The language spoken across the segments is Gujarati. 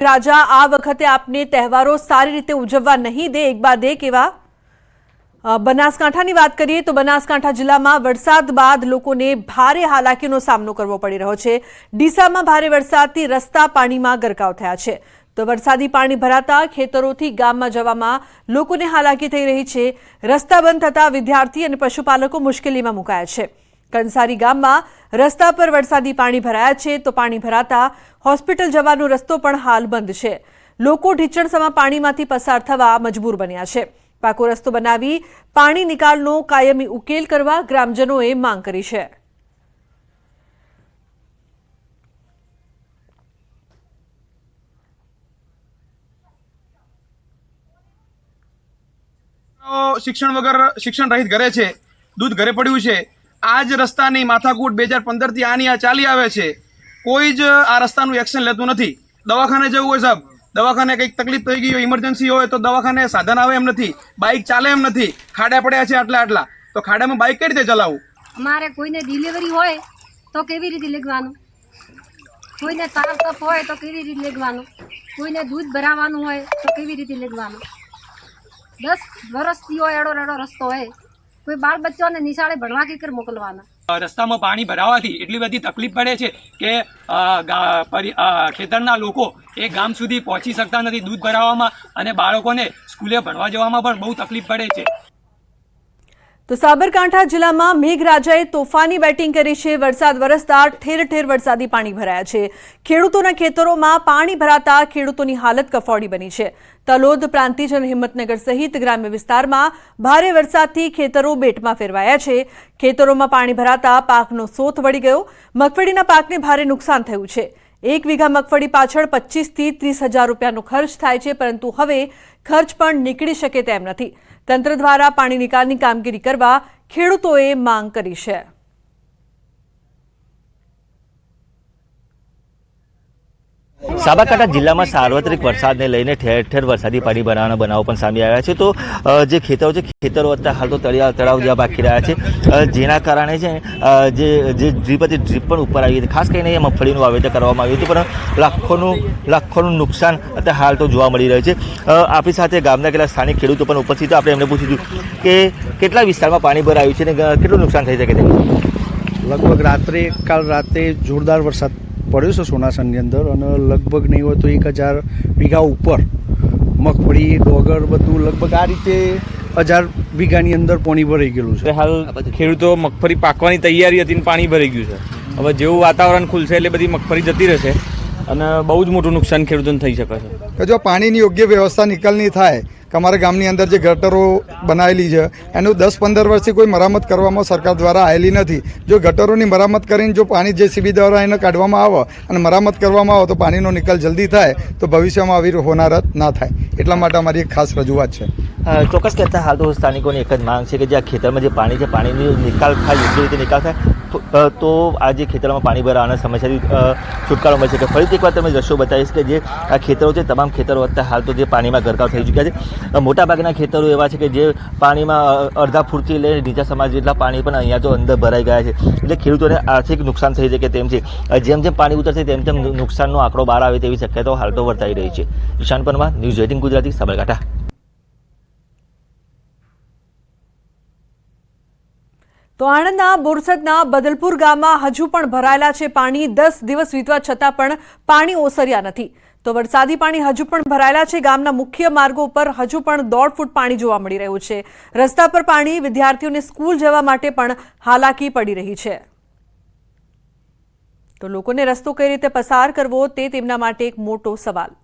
રાજા આ વખતે આપને તહેવારો સારી રીતે ઉજવવા નહીં દે, એક બાદ એક એવા બનાસકાંઠાની વાત કરીએ તો બનાસકાંઠા જિલ્લામાં વરસાદ બાદ લોકોને ભારે હાલાકીનો સામનો કરવો પડી રહ્યો છે। ડીસામાં ભારે વરસાદથી રસ્તા પાણીમાં ગરકાવ થયા છે તો વરસાદી પાણી ભરાતા ખેતરોથી ગામમાં જવામાં લોકોને હાલાકી થઈ રહી છે। રસ્તા બંધ થતા વિદ્યાર્થી અને પશુપાલકો મુશ્કેલીમાં મુકાયા છે। કંસારી ગામમાં રસ્તા પર વરસાદી પાણી ભરાયા છે તો પાણી ભરાતા હોસ્પિટલ જવાનો રસ્તો પણ હાલ બંધ છે। લોકો ઢીચણસમાં પાણીમાંથી પસાર થવા મજબૂર બન્યા છે। પાકો રસ્તો બનાવી પાણી નિકાલનો કાયમી ઉકેલ કરવા ગ્રામજનોએ માંગ કરી છે। શિક્ષણ વગર શિક્ષણ રહિત ઘરે છે, દૂધ ઘરે પડ્યું છે। આ જ રસ્તાની માથાકૂટ 2015 થી આની આ ચાલી આવે છે। કોઈ જ આ રસ્તાનું એક્શન લેતું નથી। દવાખાને જવું હોય સાહેબ, દવાખાને કંઈક તકલીફ થઈ ગઈ હોય, ઇમરજન્સી હોય તો દવાખાને સાધન આવે એમ નથી, બાઇક ચાલે એમ નથી। ખાડા પડ્યા છે આટલા તો ખાડામાં બાઇક કઈ રીતે ચલાવવું? અમારે કોઈને ડિલિવરી હોય તો કેવી રીતે લેવાનું, કોઈને તાવ તપ હોય તો કેવી રીતે લેવાનું, કોઈને દૂધ ભરાવાનું હોય તો કેવી રીતે લેવાનું। 10 વર્ષથી હોય એડો રસ્તો હોય, કોઈ બાળ બચ્ચાને નિશાળે ભણવા કે મોકલવાના। રસ્તામાં પાણી ભરાવાથી એટલી બધી તકલીફ પડે છે કે ખેતરના લોકો એ ગામ સુધી પહોંચી શકતા નથી દૂધ ભરાવવામાં, અને બાળકોને સ્કૂલે ભણવા જવામાં પણ બહુ તકલીફ પડે છે। તો સાબરકાંઠા જિલ્લામાં મેઘરાજાએ તોફાની બેટિંગ કરી છે। વરસાદ વરસતા ઠેર ઠેર વરસાદી પાણી ભરાયા છે। ખેડૂતોના ખેતરોમાં પાણી ભરાતા ખેડૂતોની હાલત કફોડી બની છે। તલોદ, પ્રાંતિજ અને હિંમતનગર સહિત ગ્રામ્ય વિસ્તારમાં ભારે વરસાદથી ખેતરો બેટમાં ફેરવાયા છે। ખેતરોમાં પાણી ભરાતા પાકનો સોથ વળી ગયો। મગફળીના પાકને ભારે નુકસાન થયું છે। 1 વીઘા મગફળી પાછળ 25 થી 30 હજાર રૂપિયાનો ખર્ચ થાય છે, પરંતુ હવે ખર્ચ પણ નીકળી શકે તેમ નથી। તંત્ર દ્વારા પાણી નિકાલની કામગીરી કરવા ખેડૂતોએ માંગ કરી છે। સાબરકાંઠા જિલ્લામાં સાર્વત્રિક વરસાદને લઈને ઠેર ઠેર વરસાદી પાણી ભરાવાના બનાવો પણ સામે આવ્યા છે। તો જે ખેતરો છે, ખેતરો અત્યારે હાલ તો તળાવ જેવા બાકી રહ્યા છે, જેના કારણે છે જે ડ્રીપ હતી ડ્રીપ પણ ઉપર આવી હતી। ખાસ કરીને મગફળીનું વાવેતર કરવામાં આવ્યું હતું, પણ લાખોનું નુકસાન અત્યારે હાલ તો જોવા મળી રહ્યું છે। આપણી સાથે ગામના કેટલાક સ્થાનિક ખેડૂતો પણ ઉપસ્થિત, આપણે એમને પૂછ્યું કે કેટલા વિસ્તારમાં પાણી ભરાયું છે અને કેટલું નુકસાન થઈ શકે છે। લગભગ કાલ રાત્રે જોરદાર વરસાદ પડ્યો છે સોનાસરની અંદર, અને લગભગ નહીં હોય તો 1000 વીઘા ઉપર મગફળી, ડોગર બધું લગભગ આ રીતે 1000 વીઘાની અંદર પાણી ભરાઈ ગયેલું છે। હાલ ખેડૂતો મગફળી પાકવાની તૈયારી હતી ને પાણી ભરાઈ ગયું છે। હવે જેવું વાતાવરણ ખુલશે એટલે બધી મગફળી જતી રહેશે અને બહુ જ મોટું નુકસાન ખેડૂતોને થઈ શકે છે। જો પાણીની યોગ્ય વ્યવસ્થા નિકાલની થાય કે અમારા ગામની અંદર જે ગટરો બનાવેલી છે એનું 10-15 વર્ષથી કોઈ મરામત કરવામાં સરકાર દ્વારા આવેલી નથી। જો ગટરોની મરામત કરીને જો પાણી JCB દ્વારા એને કાઢવામાં આવે અને મરામત કરવામાં આવે તો પાણીનો નિકાલ જલ્દી થાય તો ભવિષ્યમાં આવી હોનારત ના થાય, એટલા માટે અમારી એક ખાસ રજૂઆત છે। ચોક્કસ કહેતા હાલ તો સ્થાનિકોની એક જ માંગ છે કે જે આ ખેતરમાં જે પાણી છે પાણીનો નિકાલ થાય, યોગ્ય રીતે નિકાલ થાય તો આ જે ખેતરમાં પાણી ભરાવાના સમસ્યાથી છુટકારો મળી શકે। ફરીથી એકવાર તમે દ્રશ્યો બતાવીશ કે જે આ ખેતરો છે, તમામ ખેતરો અત્યારે હાલ તો જે પાણીમાં ગરકાવ થઈ ચૂક્યા છે। મોટાભાગના ખેતરો એવા છે કે જે પાણીમાં અડધા ફૂટથી લઈને નીચા સમાજ જેટલા પાણી પણ અહીંયા તો અંદર ભરાઈ ગયા છે, એટલે ખેડૂતોને આર્થિક નુકસાન થઈ શકે તેમ છે। જેમ જેમ પાણી ઉતરશે તેમ તેમ નુકસાનનો આંકડો બહાર આવે તેવી શક્યતાઓ હાલ તો વર્તાઈ રહી છે। ઈશાન પરમાર, ન્યૂઝ 18 ગુજરાતી, સાબરકાંઠા। તો આણંદના બોરસદના બદલપુર ગામમાં હજુ પણ ભરાયેલા છે પાણી। 10 દિવસ વીતવા છતાં પણ પાણી ઓસર્યા નથી તો વરસાદી પાણી હજુ પણ ભરાયેલા છે। ગામના મુખ્ય માર્ગો પર હજુ પણ 1.5 ફૂટ પાણી જોવા મળી રહ્યું છે। રસ્તા પર પાણી વિદ્યાર્થીઓને સ્કૂલ જવા માટે પણ હાલાકી પડી રહી છે। તો લોકોને રસ્તો કઈ રીતે પસાર કરવો તે તેમના માટે એક મોટો સવાલ।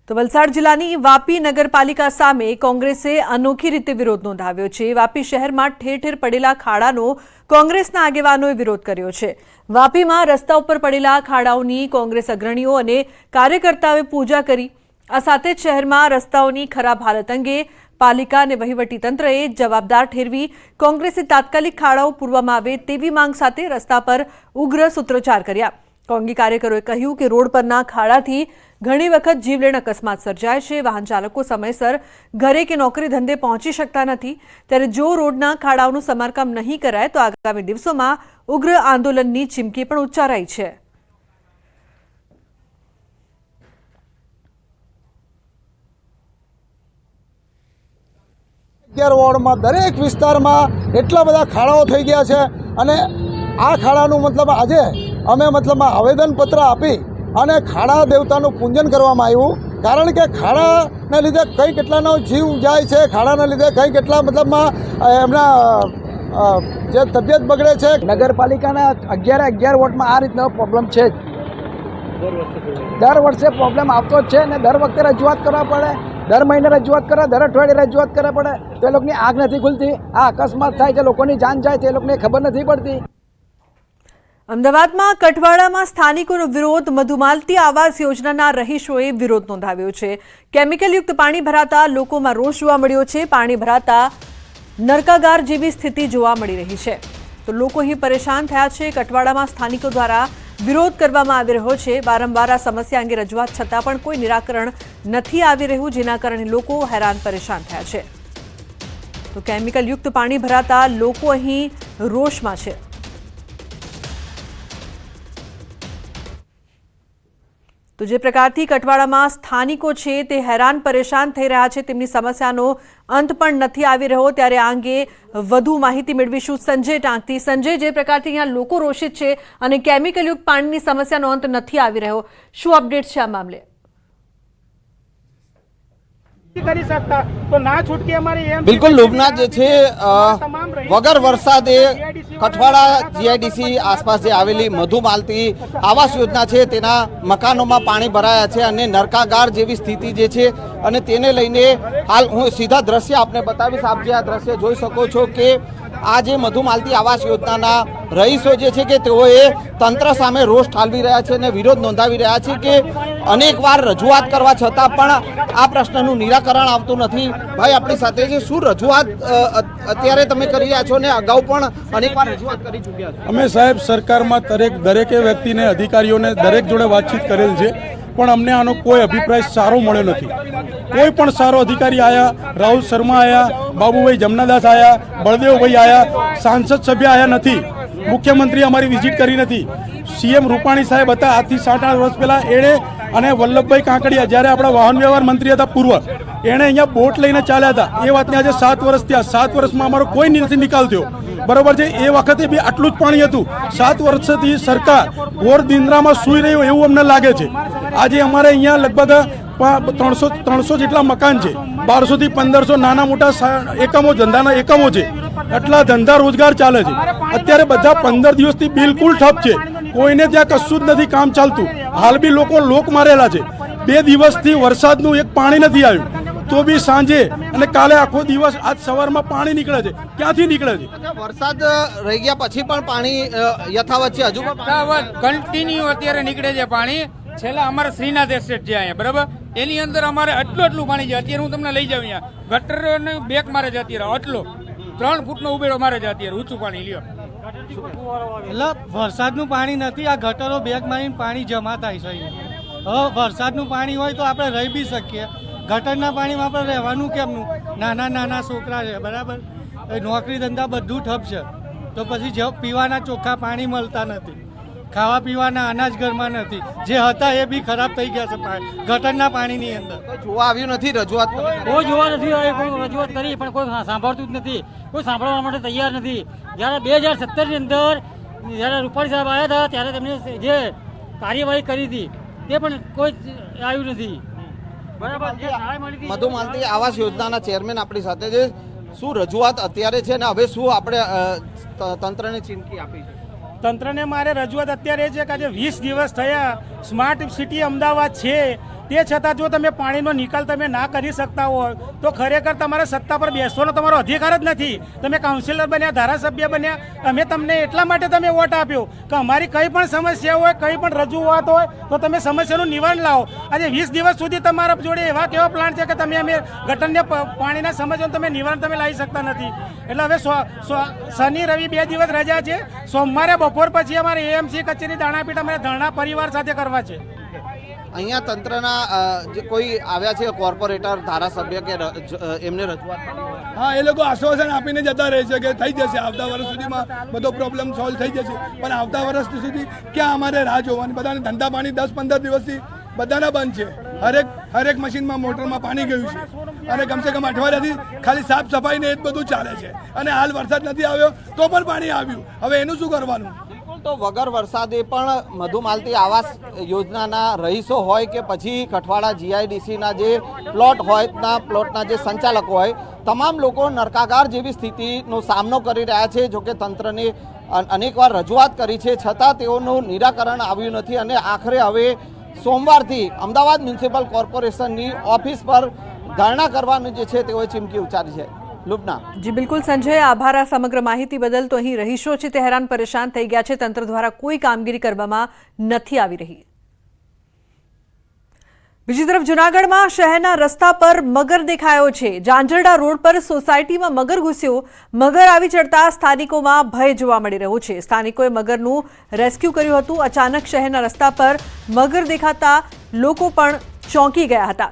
તો વલસાડ જિલ્લાની વાપી નગરપાલિકા સામે કોંગ્રેસે અનોખી રીતે વિરોધ નોંધાવ્યો છે। વાપી શહેરમાં ઠેર ઠેર પડેલા ખાડાનો કોંગ્રેસના આગેવાનોએ વિરોધ કર્યો છે। વાપીમાં રસ્તા ઉપર પડેલા ખાડાઓની કોંગ્રેસ અગ્રણીઓ અને કાર્યકર્તાઓએ પૂજા કરી। આ સાથે જ શહેરમાં રસ્તાઓની ખરાબ હાલત અંગે પાલિકા અને વહીવટીતંત્રએ જવાબદાર ઠેરવી કોંગ્રેસે તાત્કાલિક ખાડાઓ પૂરવામાં આવે તેવી માંગ સાથે રસ્તા પર ઉગ્ર સૂત્રોચ્ચાર કર્યા। કોંગી કાર્યકરોએ કહ્યું કે રોડ પરના ખાડાથી ઘણી વખત જીવલેણ અકસ્માત સર્જાય છે. વાહન ચાલકો સમયસર ઘરે કે નોકરી ધંધે પહોંચી શકતા નથી. ત્યારે જો રોડના ખાડાઓનું સમારકામ નહીં કરાય તો આગામી દિવસોમાં ઉગ્ર આંદોલનની ચીમકી પણ ઉચ્ચારાઈ છે. વોર્ડમાં દરેક વિસ્તારમાં એટલા બધા ખાડાઓ થઈ ગયા છે અને આ ખાડાનું મતલબ આજે અમે મતલબમાં આવેદનપત્ર આપી અને ખાડા દેવતાનું પૂજન કરવામાં આવ્યું. કારણ કે ખાડાને લીધે કઈ કેટલાનો જીવ જાય છે, ખાડાના લીધે કઈ કેટલા મતલબમાં એમના જે તબિયત બગડે છે. નગરપાલિકાના 11 વોર્ડમાં આ રીતનો પ્રોબ્લેમ છે જ. દર વર્ષે પ્રોબ્લેમ આવતો જ છે અને દર વખતે રજૂઆત કરવા પડે, દર મહિને રજૂઆત કરે, દર અઠવાડિયે રજૂઆત કરવા પડે તો એ લોકોની આગ નથી ખુલતી. આ અકસ્માત થાય છે, લોકોની જાન જાય છે, એ લોકોને ખબર નથી પડતી. અમદાવાદમાં કઠવાડામાં સ્થાનિકોનો વિરોધ. મધુમાલતી આવાસ યોજનાના રહીશોએ વિરોધ નોંધાવ્યો છે. કેમિકલયુક્ત પાણી ભરાતા લોકોમાં રોષ જોવા મળ્યો છે. પાણી ભરાતા નરકાગાર જેવી સ્થિતિ જોવા મળી રહી છે. તો લોકો અહીં પરેશાન થયા છે. કઠવાડામાં સ્થાનિકો દ્વારા વિરોધ કરવામાં આવી રહ્યો છે. વારંવાર આ સમસ્યા અંગે રજૂઆત છતાં પણ કોઈ નિરાકરણ નથી આવી રહ્યું, જેના કારણે લોકો હેરાન પરેશાન થયા છે. તો કેમિકલયુક્ત પાણી ભરાતા લોકો અહીં રોષમાં છે. તો જે પ્રકારથી કઠવાડામાં સ્થાનિકો છે તે હેરાન પરેશાન થઈ રહ્યા છે, તેમની સમસ્યાનો અંત પણ નથી આવી રહ્યો. ત્યારે આ અંગે વધુ માહિતી મેળવીશું સંજય ટાંકથી. સંજય, જે પ્રકારથી અહીંયા લોકો રોષિત છે અને કેમિકલયુક્ત પાણીની સમસ્યાનો અંત નથી આવી રહ્યો, શું અપડેટ છે આ મામલે? બિલકુલ લોભનાથ જે છે વગર વરસાદે કઠવાડા જીઆઈડીસી આસપાસ જે આવેલી મધુમાલતી આવાસ યોજના છે તેના મકાનોમાં પાણી ભરાયા છે અને નરકાગાર જેવી સ્થિતિ જે છે અને તેને લઈને હાલ હું સીધા દ્રશ્ય આપને બતાવીશ. આપ જે આ દ્રશ્ય જોઈ શકો છો કે આ જે મધુમાલતી આવાસ યોજનાના રહીશો જે છે કે તેઓએ તંત્ર સામે રોષ ઠાલવી રહ્યા છે અને વિરોધ નોંધાવી રહ્યા છે કે અનેકવાર રજૂઆત કરવા છતાં પણ આ પ્રશ્નનું નિરાકરણ આવતું નથી. ભાઈ આપણી સાથે છે, શું રજૂઆત અત્યારે તમે કરી રહ્યા છો ને અગાઉ પણ અનેકવાર રજૂઆત કરી ચૂક્યા છો? અમે સાહેબ સરકારમાં દરેકે વ્યક્તિને, અધિકારીઓને દરેક જોડે વાતચીત કરેલ છે, પણ અમને આનો કોઈ અભિપ્રાય સારો મળ્યો નથી. કોઈ પણ સારો અધિકારી આયા, રાહુલ શર્મા આયા, બાબુભાઈ જમનાદાસ આયા, બળદેવભાઈ આયા, સાંસદ સભ્ય આયા નથી. મુખ્યમંત્રી અમારી વિઝિટ કરી નથી. સીએમ રૂપાણી સાહેબ હતા આજથી 7-8 વર્ષ પહેલા, એણે અને વલ્લભભાઈ કાંકડિયા જ્યારે આપણા વાહન વ્યવહાર મંત્રી હતા પૂર્વ, એણે અહીંયા બોટ લઈને ચાલ્યા હતા. એ વાતને આજે 7 વર્ષ થયા. 7 વર્ષમાં અમારો કોઈ નથી નિકાલ થયો. બરોબર છે, એ વખતે બી આટલું જ પાણી હતું. 7 વર્ષથી સરકાર ઘોર નિંદ્રામાં સૂઈ રહ્યું એવું અમને લાગે છે. આજે અમારે અહીંયા લગભગ 300 જેટલા મકાન છે, 1200 થી 1500 નાના મોટા એકમો, ધંધાના એકમો છે. આટલા ધંધા રોજગાર ચાલે છે. અત્યારે બધા 15 દિવસથી બિલકુલ ઠપ છે. કોઈને ત્યાં કશું જ નથી કામ ચાલતું. હાલ બી લોકો લોક મારેલા છે. 2 દિવસથી વરસાદનું એક પાણી નથી આવ્યું, તો બી સાંજે અને કાલે આખો દિવસ, આજ સવારમાં પાણી નીકળે છે. ક્યાંથી નીકળે છે? વરસાદ રહી ગયા પછી પણ પાણી યથાવત છે, હજુ પણ કન્ટિન્યુ અત્યારે નીકળે છે પાણી. છેલ્લા અમારે શ્રીનાથ એસ્ટેટ છે અહીંયા, બરાબર, એની અંદર અમારે એટલું પાણી છે. અત્યારે હું તમને લઈ જાઉં, અહીંયા ગટર ને બેક મારે છે અત્યારે, આટલો 3 ફૂટનો ઉબેડો મારે છે અત્યારે ઊંચું પાણી. લ્યો, એટલે વરસાદનું પાણી નથી, આ ગટરો બેગ મારીને પાણી જમા થાય છે. હવે વરસાદનું પાણી હોય તો આપણે રહી બી શકીએ. ગટરના પાણીમાં આપણે રહેવાનું કેમનું? નાના છોકરા છે, બરાબર, નોકરી ધંધા બધું ઠપ છે. તો પછી પીવાના ચોખ્ખા પાણી મળતા નથી, ખાવા પીવાના અનાજ ઘરમાં નથી. જે હતા એ બી ખરાબ થઈ ગયા છે ગટરના પાણીની અંદર. જોવા આવ્યું નથી, રજૂઆત કોઈ જોવા નથી આવ્યું. કોઈ રજૂઆત કરી પણ કોઈ સાંભળતું જ નથી, કોઈ સાંભળવા માટે તૈયાર નથી. જ્યારે 2017ની અંદર જ્યારે રૂપાણી સાહેબ આવ્યા હતા ત્યારે તેમણે જે કાર્યવાહી કરી હતી તે પણ કોઈ આવ્યું નથી. મધુમાલતી આવાસ યોજનાના ચેરમેન આપણી સાથે છે. શું રજૂઆત અત્યારે છે ને હવે શું આપણે તંત્રને ચીમકી આપી છે? તંત્રને મારે રજૂઆત અત્યારે છે કે આજે 20 દિવસ થયા, સ્માર્ટ સિટી અમદાવાદ છે તે છતાં જો તમે પાણીનો નિકાલ તમે ના કરી શકતા હોય તો ખરેખર તમારે સત્તા પર બેસવાનો તમારો અધિકાર જ નથી. તમે કાઉન્સિલર બન્યા, ધારાસભ્ય બન્યા, અમે તમને એટલા માટે તમે વોટ આપ્યો કે અમારી કંઈ પણ સમસ્યા હોય, કંઈ પણ રજૂઆત હોય તો તમે સમસ્યાનું નિવારણ લાવો. આજે 20 દિવસ સુધી તમારા જોડે એવા કેવા પ્લાન છે કે તમે અમે ગટરને પાણીના સમસ્યાનું તમે નિવારણ તમે લાવી શકતા નથી. એટલે હવે શનિ રવિ 2 દિવસ રજા છે. સોમવારે બપોર પછી અમારે એએમસી કચેરી દાણાપીઠ અમારે ધરણા પરિવાર સાથે કરવા છે. અહીંયા તંત્રના જે કોઈ આવ્યા છે કોર્પોરેટર, ધારાસભ્ય કે એમને રજૂઆત? હા, એ લોકો આશ્વાસન આપીને જતા રહે છે કે થઈ જશે, આવતા વર્ષ સુધીમાં બધો પ્રોબ્લેમ સોલ્વ થઈ જશે. પણ આવતા વર્ષ સુધી ક્યાં અમારે રાહ જોવાની? બધાને ધંધા પાણી 10-15 દિવસથી બધાના બંધ છે. હરેક મશીનમાં મોટરમાં પાણી ગયું છે અને કમસે કમ અઠવાડિયાથી ખાલી સાફ સફાઈ ને એ જ બધું ચાલે છે. અને હાલ વરસાદ નથી આવ્યો તો પણ પાણી આવ્યું. હવે એનું શું કરવાનું? તો વગર વરસાદે પણ મધુમાલતી આવાસ યોજનાના રહીશો હોય કે પછી કઠવાડા જીઆઈડીસીના જે પ્લોટ હોય, પ્લોટના જે સંચાલકો હોય, તમામ લોકો નરકાગાર જેવી સ્થિતિનો સામનો કરી રહ્યા છે. જોકે તંત્રને અનેકવાર રજૂઆત કરી છે છતાં તેઓનું નિરાકરણ આવ્યું નથી અને આખરે હવે સોમવારથી અમદાવાદ મ્યુનિસિપલ કોર્પોરેશનની ઓફિસ પર ધરણા કરવાનું જે છે તેઓએ ચીમકી ઉચ્ચારી છે. લુબના. જી બિલકુલ સંજય, આભાર આ સમગ્ર માહિતી બદલ. તો અહીં રહીશો છે તે હેરાન પરેશાન થઈ ગયા છે. તંત્ર દ્વારા કોઈ કામગીરી કરવામાં નથી આવી રહી. બીજી તરફ જૂનાગઢમાં શહેરના રસ્તા પર મગર દેખાયો છે. જાંજરડા રોડ પર સોસાયટીમાં મગર ઘૂસ્યો. મગર આવી ચડતા સ્થાનિકોમાં ભય જોવા મળી રહ્યો છે. સ્થાનિકોએ મગરનું રેસ્ક્યુ કર્યું હતું. અચાનક શહેરના રસ્તા પર મગર દેખાતા લોકો પણ ચોંકી ગયા હતા.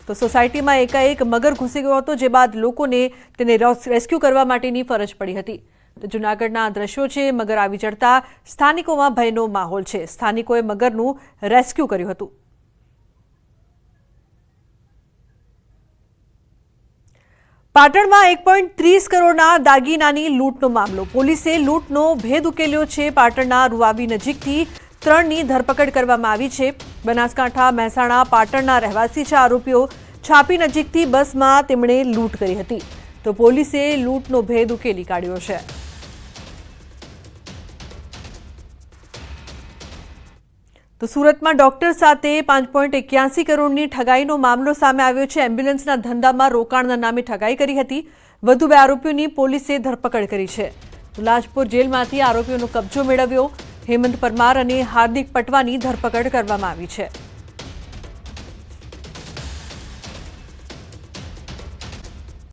તો સોસાયટીમાં એકાએક મગર ઘૂસી ગયો હતો, જે બાદ લોકોને તેને રેસ્ક્યુ કરવા માટેની ફરજ પડી હતી. તો જૂનાગઢના દ્રશ્યો છે. મગર આવી ચડતા સ્થાનિકોમાં ભયનો માહોલ છે. સ્થાનિકોએ મગરનું રેસ્ક્યુ કર્યું હતું. પાટણમાં 1.30 કરોડના દાગીનાની લૂંટનો મામલો. પોલીસે લૂંટનો ભેદ ઉકેલ્યો છે. પાટણના રૂવાવી નજીકથી 3ની ધરપકડ કરવામાં આવી છે. બનાસકાંઠા, મહેસાણા, પાટણના રહેવાસી છે આરોપીઓ. છાપી નજીકથી બસમાં તેમણે લૂંટ કરી હતી. તો પોલીસે લૂંટનો ભેદ ઉકેલી કાઢ્યો છે. તો સુરતમાં ડોક્ટર સાથે 5.81 કરોડની ઠગાઈનો મામલો સામે આવ્યો છે. એમ્બ્યુલન્સના ધંધામાં રોકાણના નામે ઠગાઈ કરી હતી. વધુ 2 આરોપીઓની પોલીસે ધરપકડ કરી છે. તો લાજપોર જેલમાંથી આરોપીઓનો કબજો મેળવ્યો. હેમંત પરમાર અને હાર્દિક પટવાની ધરપકડ કરવામાં આવી છે.